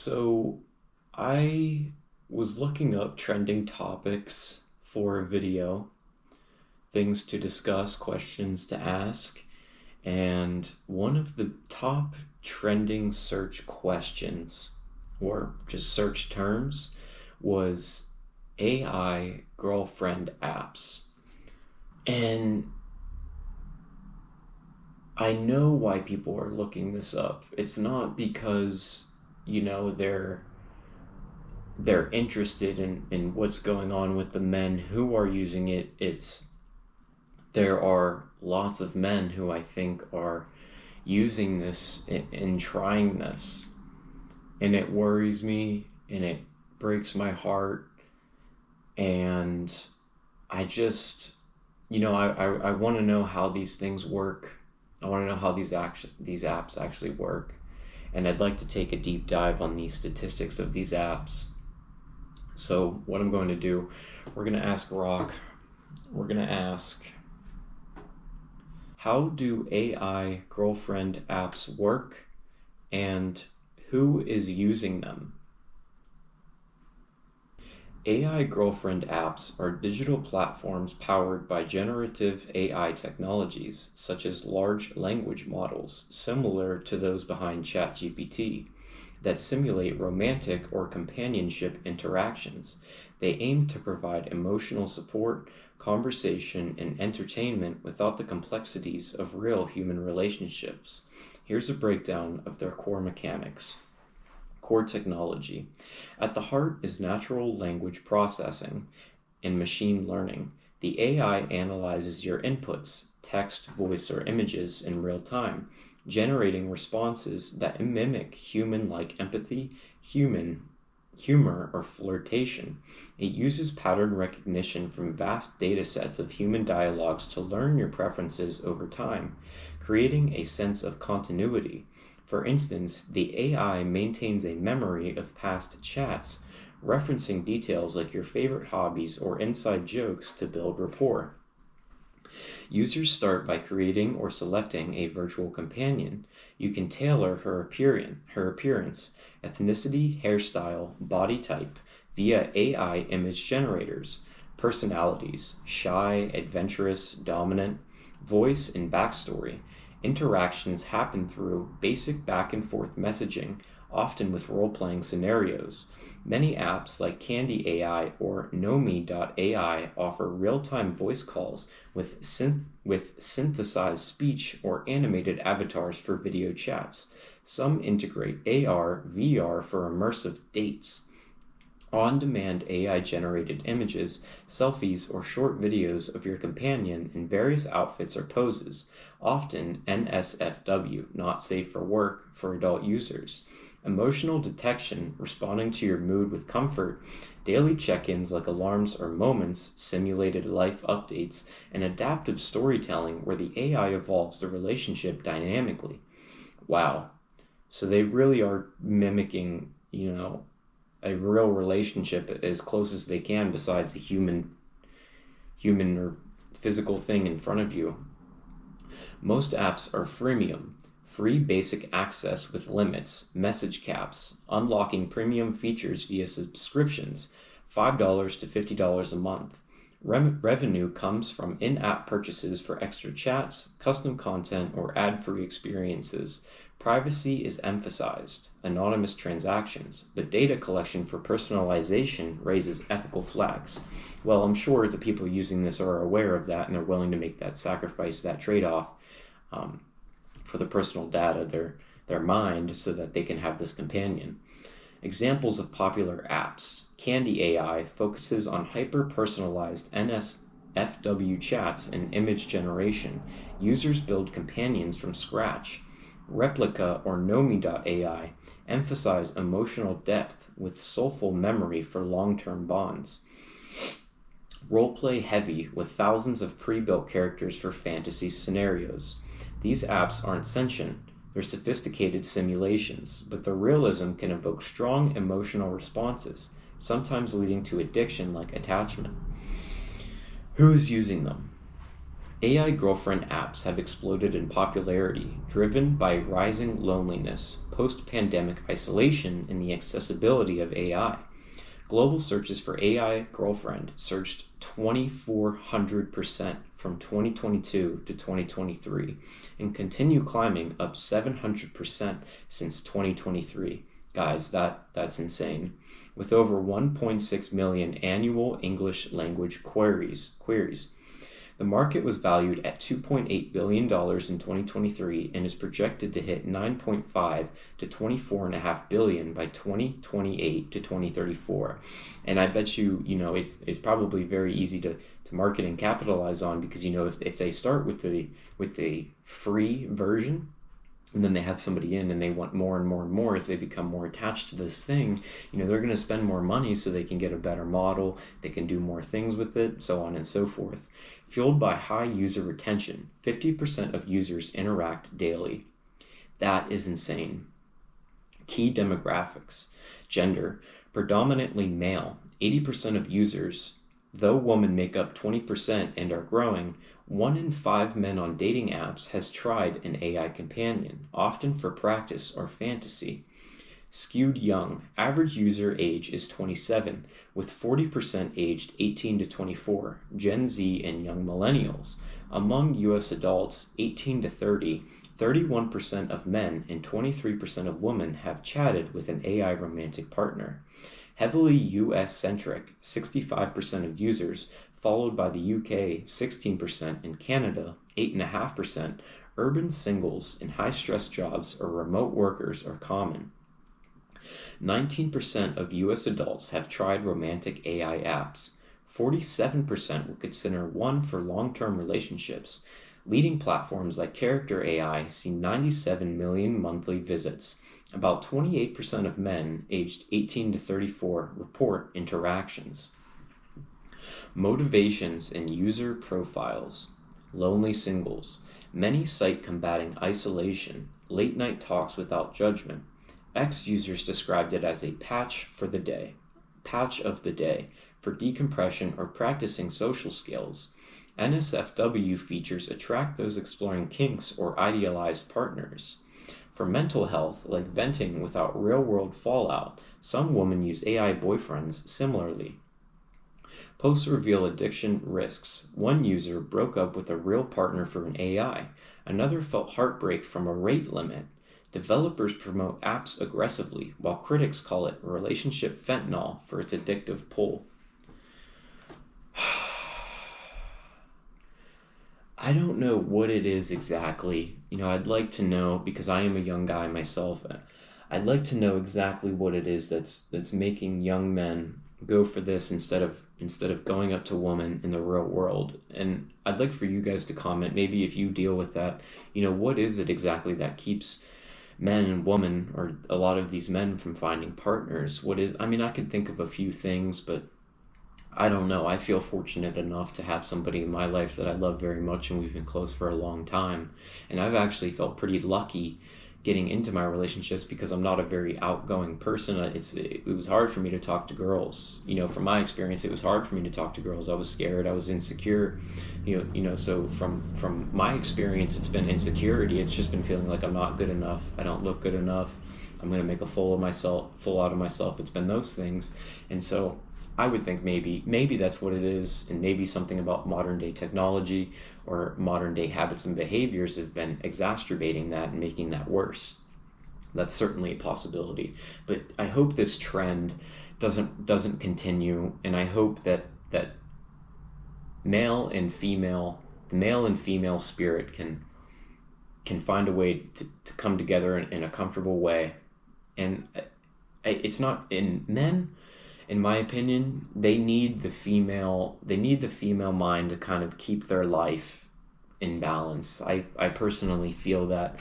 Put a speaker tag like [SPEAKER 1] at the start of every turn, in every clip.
[SPEAKER 1] So I was looking up trending topics for a video, things to discuss, questions to ask, and one of the top trending search questions, or just search terms, was AI girlfriend apps. And I know why people are looking this up. It's not because, they're interested in what's going on with the men who are using it. It's there are lots of men who I think are using this and trying this, and it worries me and it breaks my heart. And I just, I want to know how these things work. I want to know how these apps actually work, and I'd like to take a deep dive on the statistics of these apps. So what I'm going to do, we're going to ask Rock, we're going to ask, how do AI girlfriend apps work, and who is using them? AI girlfriend apps are digital platforms powered by generative AI technologies, such as large language models, similar to those behind ChatGPT, that simulate romantic or companionship interactions. They aim to provide emotional support, conversation, and entertainment without the complexities of real human relationships. Here's a breakdown of their core mechanics. Core technology. At the heart is natural language processing and machine learning. The AI analyzes your inputs, text, voice, or images in real time, generating responses that mimic human-like empathy, humor, or flirtation. It uses pattern recognition from vast data sets of human dialogues to learn your preferences over time, creating a sense of continuity. For instance, the AI maintains a memory of past chats, referencing details like your favorite hobbies or inside jokes to build rapport. Users start by creating or selecting a virtual companion. You can tailor her appearance, ethnicity, hairstyle, body type via AI image generators, personalities, shy, adventurous, dominant, voice, and backstory. Interactions happen through basic back and forth messaging, often with role-playing scenarios. Many apps like Candy AI or Nomi.ai offer real-time voice calls with synthesized speech or animated avatars for video chats. Some integrate AR, VR for immersive dates. On-demand AI-generated images, selfies, or short videos of your companion in various outfits or poses, often NSFW, not safe for work, for adult users. Emotional detection, responding to your mood with comfort, daily check-ins like alarms or moments, simulated life updates, and adaptive storytelling where the AI evolves the relationship dynamically. Wow. So they really are mimicking, a real relationship as close as they can besides a human or physical thing in front of you. Most apps are freemium, free basic access with limits, message caps, unlocking premium features via subscriptions, $5 to $50 a month. Revenue comes from in-app purchases for extra chats, custom content, or ad-free experiences. Privacy is emphasized, anonymous transactions, but data collection for personalization raises ethical flags. Well, I'm sure the people using this are aware of that and are willing to make that sacrifice, that trade-off for the personal data, their mind, so that they can have this companion. Examples of popular apps. Candy AI focuses on hyper-personalized NSFW chats and image generation. Users build companions from scratch. Replica or Nomi.ai emphasize emotional depth with soulful memory for long-term bonds. Roleplay heavy with thousands of pre-built characters for fantasy scenarios. These apps aren't sentient, they're sophisticated simulations, but the realism can evoke strong emotional responses, sometimes leading to addiction like attachment. Who is using them? AI girlfriend apps have exploded in popularity, driven by rising loneliness, post-pandemic isolation, and the accessibility of AI. Global searches for AI girlfriend surged 2,400% from 2022 to 2023 and continue climbing up 700% since 2023. Guys, that's insane. With over 1.6 million annual English language queries. The market was valued at $2.8 billion in 2023 and is projected to hit 9.5 to 24.5 billion by 2028 to 2034. And I bet it's probably very easy to market and capitalize on, because if they start with the free version, and then they have somebody in and they want more and more and more as they become more attached to this thing, they're going to spend more money so they can get a better model, they can do more things with it, so on and so forth. Fueled by high user retention, 50% of users interact daily. That is insane. Key demographics. Gender, predominantly male, 80% of users. Though women make up 20% and are growing, 1 in 5 men on dating apps has tried an AI companion, often for practice or fantasy. Skewed young. Average user age is 27, with 40% aged 18 to 24, Gen Z and young millennials. Among U.S. adults 18 to 30, 31% of men and 23% of women have chatted with an AI romantic partner. Heavily US-centric, 65% of users, followed by the UK, 16%, and Canada, 8.5%. Urban singles in high-stress jobs or remote workers are common. 19% of US adults have tried romantic AI apps. 47% would consider one for long-term relationships. Leading platforms like Character AI see 97 million monthly visits. About 28% of men aged 18 to 34 report interactions. Motivations and user profiles. Lonely singles. Many cite combating isolation, late-night talks without judgment. Ex-users described it as a patch of the day, for decompression or practicing social skills. NSFW features attract those exploring kinks or idealized partners. For mental health, like venting without real-world fallout, some women use AI boyfriends similarly. Posts reveal addiction risks. One user broke up with a real partner for an AI. Another felt heartbreak from a rate limit. Developers promote apps aggressively, while critics call it relationship fentanyl for its addictive pull. I don't know what it is exactly. I'd like to know, because I am a young guy myself. I'd like to know exactly what it is that's making young men go for this instead of going up to women in the real world. And I'd like for you guys to comment, maybe if you deal with that, what is it exactly that keeps men and women, or a lot of these men, from finding partners? I could think of a few things, but I don't know. I feel fortunate enough to have somebody in my life that I love very much, and we've been close for a long time. And I've actually felt pretty lucky getting into my relationships, because I'm not a very outgoing person. It was hard for me to talk to girls. From my experience, it was hard for me to talk to girls. I was scared. I was insecure. So from my experience, it's been insecurity. It's just been feeling like I'm not good enough. I don't look good enough. I'm going to make a fool out of myself. It's been those things. And so I would think maybe that's what it is, and maybe something about modern day technology or modern day habits and behaviors have been exacerbating that and making that worse. That's certainly a possibility. But I hope this trend doesn't continue, and I hope that the male and female spirit can find a way to come together in a comfortable way. And it's not in men. In my opinion, they need the female mind to kind of keep their life in balance. I personally feel that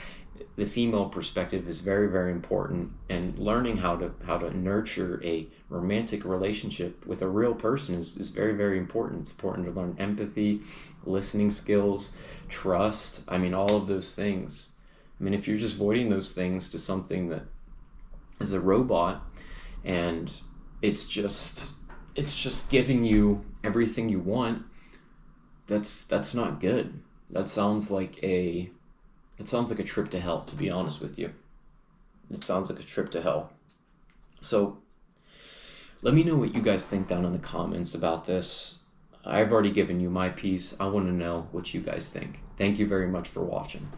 [SPEAKER 1] the female perspective is very, very important, and learning how to nurture a romantic relationship with a real person is very, very important. It's important to learn empathy, listening skills, trust. All of those things. If you're just voiding those things to something that is a robot, and it's just giving you everything you want, that's not good. That sounds like a trip to hell, to be honest with you. It sounds like a trip to hell. So let me know what you guys think down in the comments about this. I've already given you my piece. I want to know what you guys think. Thank you very much for watching.